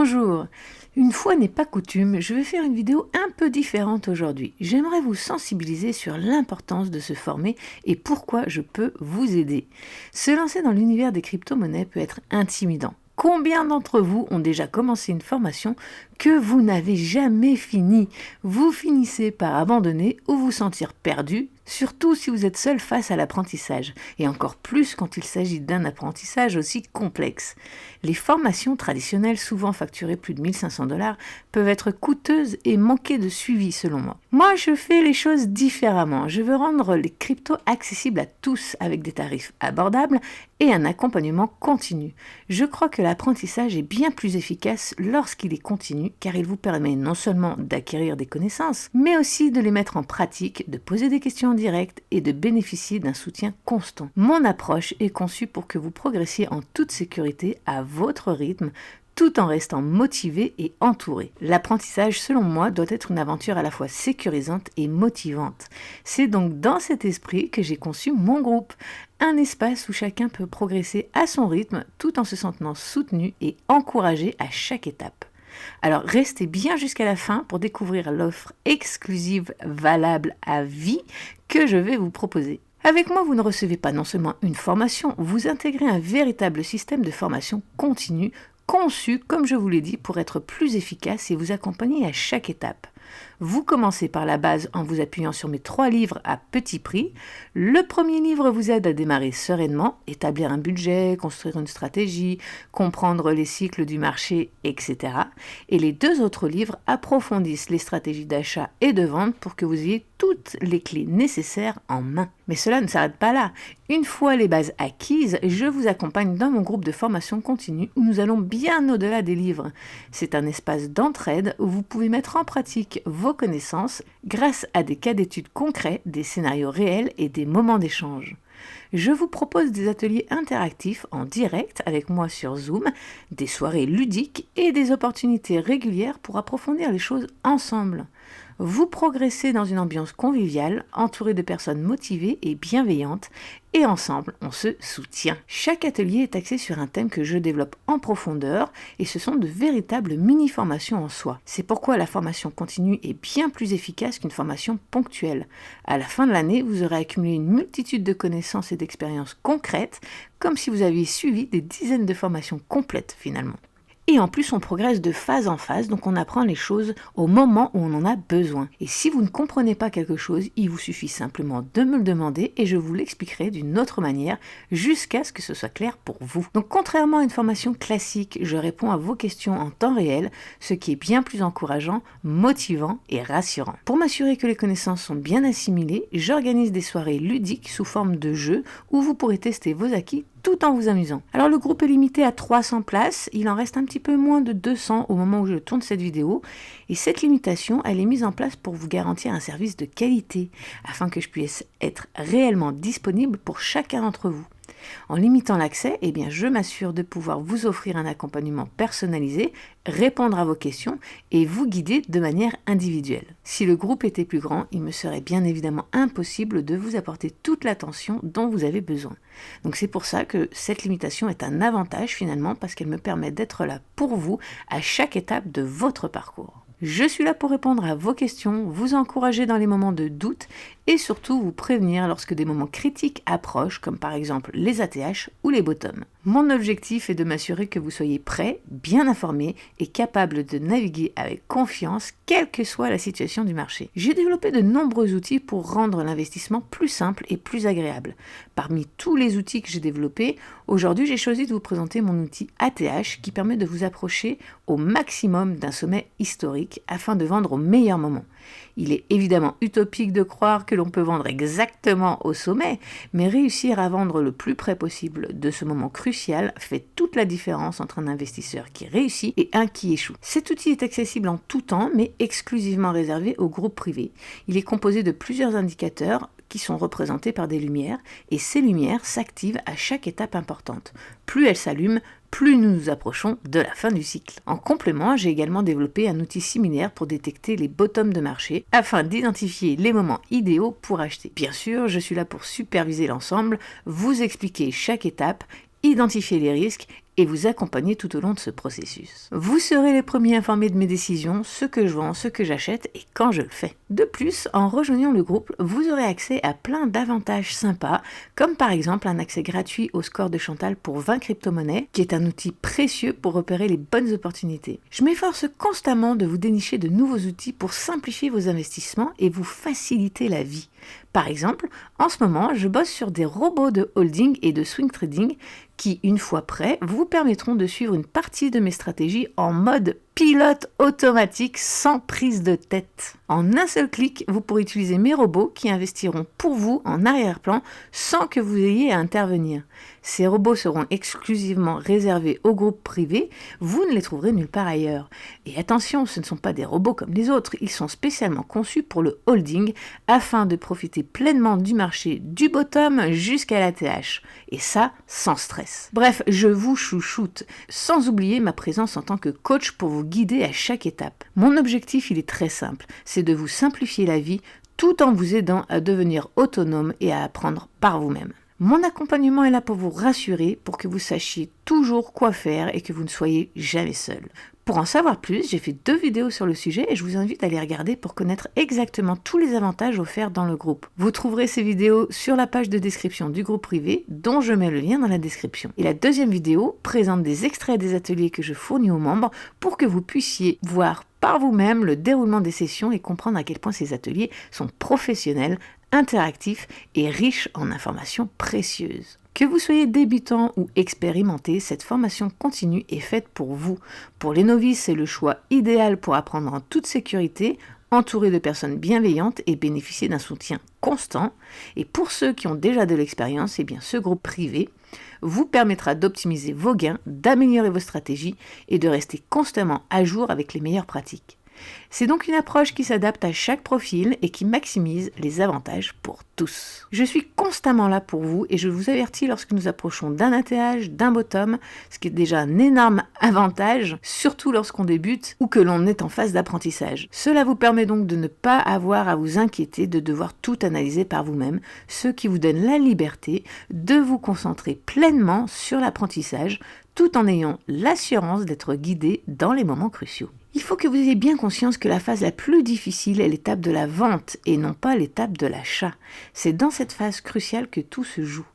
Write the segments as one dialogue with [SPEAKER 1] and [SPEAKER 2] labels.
[SPEAKER 1] Bonjour. Une fois n'est pas coutume, je vais faire une vidéo un peu différente aujourd'hui. J'aimerais vous sensibiliser sur l'importance de se former et pourquoi je peux vous aider. Se lancer dans l'univers des crypto-monnaies peut être intimidant. Combien d'entre vous ont déjà commencé une formation que vous n'avez jamais finie? Vous finissez par abandonner ou vous sentir perdu, surtout si vous êtes seul face à l'apprentissage, et encore plus quand il s'agit d'un apprentissage aussi complexe. Les formations traditionnelles, souvent facturées plus de 1500 $, peuvent être coûteuses et manquer de suivi selon moi. Moi, je fais les choses différemment. Je veux rendre les cryptos accessibles à tous avec des tarifs abordables et un accompagnement continu. Je crois que l'apprentissage est bien plus efficace lorsqu'il est continu, car il vous permet non seulement d'acquérir des connaissances, mais aussi de les mettre en pratique, de poser des questions en direct et de bénéficier d'un soutien constant. Mon approche est conçue pour que vous progressiez en toute sécurité à votre rythme, tout en restant motivé et entouré. L'apprentissage, selon moi, doit être une aventure à la fois sécurisante et motivante. C'est donc dans cet esprit que j'ai conçu mon groupe, un espace où chacun peut progresser à son rythme tout en se sentant soutenu et encouragé à chaque étape. Alors restez bien jusqu'à la fin pour découvrir l'offre exclusive valable à vie que je vais vous proposer. Avec moi, vous ne recevez pas non seulement une formation, vous intégrez un véritable système de formation continue conçu, comme je vous l'ai dit, pour être plus efficace et vous accompagner à chaque étape. Vous commencez par la base en vous appuyant sur mes 3 livres à petit prix. Le premier livre vous aide à démarrer sereinement, établir un budget, construire une stratégie, comprendre les cycles du marché, etc. Et les 2 autres livres approfondissent les stratégies d'achat et de vente pour que vous ayez toutes les clés nécessaires en main. Mais cela ne s'arrête pas là. Une fois les bases acquises, je vous accompagne dans mon groupe de formation continue où nous allons bien au-delà des livres. C'est un espace d'entraide où vous pouvez mettre en pratique vos connaissances grâce à des cas d'études concrets, des scénarios réels et des moments d'échange. Je vous propose des ateliers interactifs en direct avec moi sur Zoom, des soirées ludiques et des opportunités régulières pour approfondir les choses ensemble. Vous progressez dans une ambiance conviviale, entourée de personnes motivées et bienveillantes, et ensemble, on se soutient. Chaque atelier est axé sur un thème que je développe en profondeur, et ce sont de véritables mini-formations en soi. C'est pourquoi la formation continue est bien plus efficace qu'une formation ponctuelle. À la fin de l'année, vous aurez accumulé une multitude de connaissances et d'expériences concrètes, comme si vous aviez suivi des dizaines de formations complètes finalement. Et en plus, on progresse de phase en phase, donc on apprend les choses au moment où on en a besoin. Et si vous ne comprenez pas quelque chose, il vous suffit simplement de me le demander et je vous l'expliquerai d'une autre manière jusqu'à ce que ce soit clair pour vous. Donc contrairement à une formation classique, je réponds à vos questions en temps réel, ce qui est bien plus encourageant, motivant et rassurant. Pour m'assurer que les connaissances sont bien assimilées, j'organise des soirées ludiques sous forme de jeux où vous pourrez tester vos acquis tout en vous amusant. Alors le groupe est limité à 300 places, il en reste un petit peu moins de 200 au moment où je tourne cette vidéo, et cette limitation, elle est mise en place pour vous garantir un service de qualité, afin que je puisse être réellement disponible pour chacun d'entre vous. En limitant l'accès, je m'assure de pouvoir vous offrir un accompagnement personnalisé, répondre à vos questions et vous guider de manière individuelle. Si le groupe était plus grand, il me serait bien évidemment impossible de vous apporter toute l'attention dont vous avez besoin. Donc c'est pour ça que cette limitation est un avantage finalement parce qu'elle me permet d'être là pour vous à chaque étape de votre parcours. Je suis là pour répondre à vos questions, vous encourager dans les moments de doute et surtout vous prévenir lorsque des moments critiques approchent, comme par exemple les ATH ou les bottoms. Mon objectif est de m'assurer que vous soyez prêts, bien informés et capables de naviguer avec confiance, quelle que soit la situation du marché. J'ai développé de nombreux outils pour rendre l'investissement plus simple et plus agréable. Parmi tous les outils que j'ai développés, aujourd'hui j'ai choisi de vous présenter mon outil ATH qui permet de vous approcher au maximum d'un sommet historique afin de vendre au meilleur moment. Il est évidemment utopique de croire que l'on peut vendre exactement au sommet, mais réussir à vendre le plus près possible de ce moment crucial fait toute la différence entre un investisseur qui réussit et un qui échoue. Cet outil est accessible en tout temps, mais exclusivement réservé aux groupes privés. Il est composé de plusieurs indicateurs qui sont représentés par des lumières, et ces lumières s'activent à chaque étape importante. Plus elles s'allument, plus nous nous approchons de la fin du cycle. En complément, j'ai également développé un outil similaire pour détecter les bottoms de marché afin d'identifier les moments idéaux pour acheter. Bien sûr, je suis là pour superviser l'ensemble, vous expliquer chaque étape, identifier les risques et vous accompagner tout au long de ce processus. Vous serez les premiers informés de mes décisions, ce que je vends, ce que j'achète et quand je le fais. De plus, en rejoignant le groupe, vous aurez accès à plein d'avantages sympas, comme par exemple un accès gratuit au score de Chantal pour 20 crypto-monnaies, qui est un outil précieux pour repérer les bonnes opportunités. Je m'efforce constamment de vous dénicher de nouveaux outils pour simplifier vos investissements et vous faciliter la vie. Par exemple, en ce moment, je bosse sur des robots de holding et de swing trading qui, une fois prêts, vous permettront de suivre une partie de mes stratégies en mode pilote automatique sans prise de tête. En un seul clic, vous pourrez utiliser mes robots qui investiront pour vous en arrière-plan sans que vous ayez à intervenir. Ces robots seront exclusivement réservés au groupe privé, vous ne les trouverez nulle part ailleurs. Et attention, ce ne sont pas des robots comme les autres, ils sont spécialement conçus pour le holding afin de profiter pleinement du marché du bottom jusqu'à la TH. Et ça, sans stress. Bref, je vous chouchoute, sans oublier ma présence en tant que coach pour vous guider à chaque étape. Mon objectif, il est très simple, c'est de vous simplifier la vie tout en vous aidant à devenir autonome et à apprendre par vous-même. Mon accompagnement est là pour vous rassurer, pour que vous sachiez toujours quoi faire et que vous ne soyez jamais seul. Pour en savoir plus, j'ai fait 2 vidéos sur le sujet et je vous invite à les regarder pour connaître exactement tous les avantages offerts dans le groupe. Vous trouverez ces vidéos sur la page de description du groupe privé, dont je mets le lien dans la description. Et la 2e vidéo présente des extraits des ateliers que je fournis aux membres pour que vous puissiez voir par vous-même le déroulement des sessions et comprendre à quel point ces ateliers sont professionnels, interactifs et riches en informations précieuses. Que vous soyez débutant ou expérimenté, cette formation continue est faite pour vous. Pour les novices, c'est le choix idéal pour apprendre en toute sécurité, entouré de personnes bienveillantes et bénéficier d'un soutien constant. Et pour ceux qui ont déjà de l'expérience, eh bien ce groupe privé vous permettra d'optimiser vos gains, d'améliorer vos stratégies et de rester constamment à jour avec les meilleures pratiques. C'est donc une approche qui s'adapte à chaque profil et qui maximise les avantages pour tous. Je suis constamment là pour vous et je vous avertis lorsque nous approchons d'un ATH, d'un bottom, ce qui est déjà un énorme avantage, surtout lorsqu'on débute ou que l'on est en phase d'apprentissage. Cela vous permet donc de ne pas avoir à vous inquiéter de devoir tout analyser par vous-même, ce qui vous donne la liberté de vous concentrer pleinement sur l'apprentissage tout en ayant l'assurance d'être guidé dans les moments cruciaux. Il faut que vous ayez bien conscience que la phase la plus difficile est l'étape de la vente et non pas l'étape de l'achat. C'est dans cette phase cruciale que tout se joue.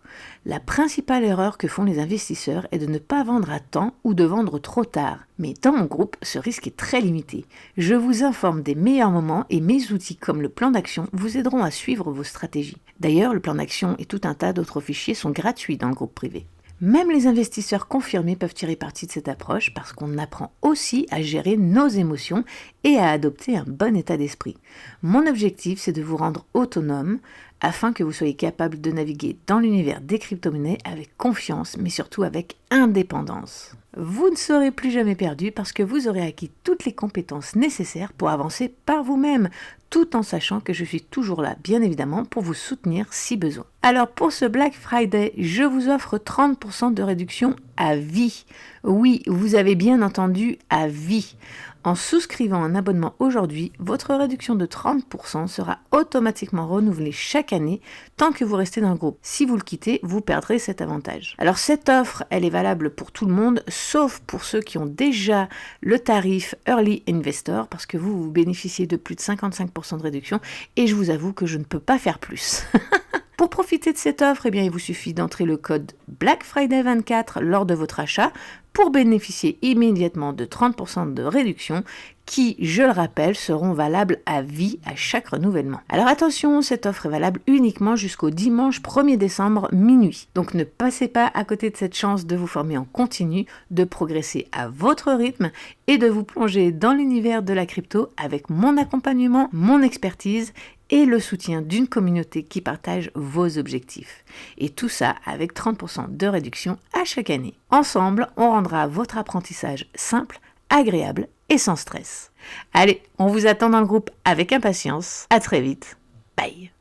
[SPEAKER 1] La principale erreur que font les investisseurs est de ne pas vendre à temps ou de vendre trop tard. Mais dans mon groupe, ce risque est très limité. Je vous informe des meilleurs moments et mes outils comme le plan d'action vous aideront à suivre vos stratégies. D'ailleurs, le plan d'action et tout un tas d'autres fichiers sont gratuits dans le groupe privé. Même les investisseurs confirmés peuvent tirer parti de cette approche parce qu'on apprend aussi à gérer nos émotions et à adopter un bon état d'esprit. Mon objectif, c'est de vous rendre autonome afin que vous soyez capable de naviguer dans l'univers des crypto-monnaies avec confiance, mais surtout avec indépendance. Vous ne serez plus jamais perdu parce que vous aurez acquis toutes les compétences nécessaires pour avancer par vous-même, tout en sachant que je suis toujours là, bien évidemment, pour vous soutenir si besoin. Alors pour ce Black Friday, je vous offre 30% de réduction à vie. Oui, vous avez bien entendu, à vie. En souscrivant un abonnement aujourd'hui, votre réduction de 30% sera automatiquement renouvelée chaque année tant que vous restez dans le groupe. Si vous le quittez, vous perdrez cet avantage. Alors cette offre, elle est valable pour tout le monde, sauf pour ceux qui ont déjà le tarif Early Investor, parce que vous bénéficiez de plus de 55% de réduction, et je vous avoue que je ne peux pas faire plus. Pour profiter de cette offre, eh bien, il vous suffit d'entrer le code Black Friday 24 lors de votre achat pour bénéficier immédiatement de 30% de réduction qui, je le rappelle, seront valables à vie à chaque renouvellement. Alors attention, cette offre est valable uniquement jusqu'au dimanche 1er décembre minuit. Donc ne passez pas à côté de cette chance de vous former en continu, de progresser à votre rythme et de vous plonger dans l'univers de la crypto avec mon accompagnement, mon expertise et le soutien d'une communauté qui partage vos objectifs. Et tout ça avec 30% de réduction à chaque année. Ensemble, on rendra votre apprentissage simple, agréable et sans stress. Allez, on vous attend dans le groupe avec impatience. À très vite. Bye.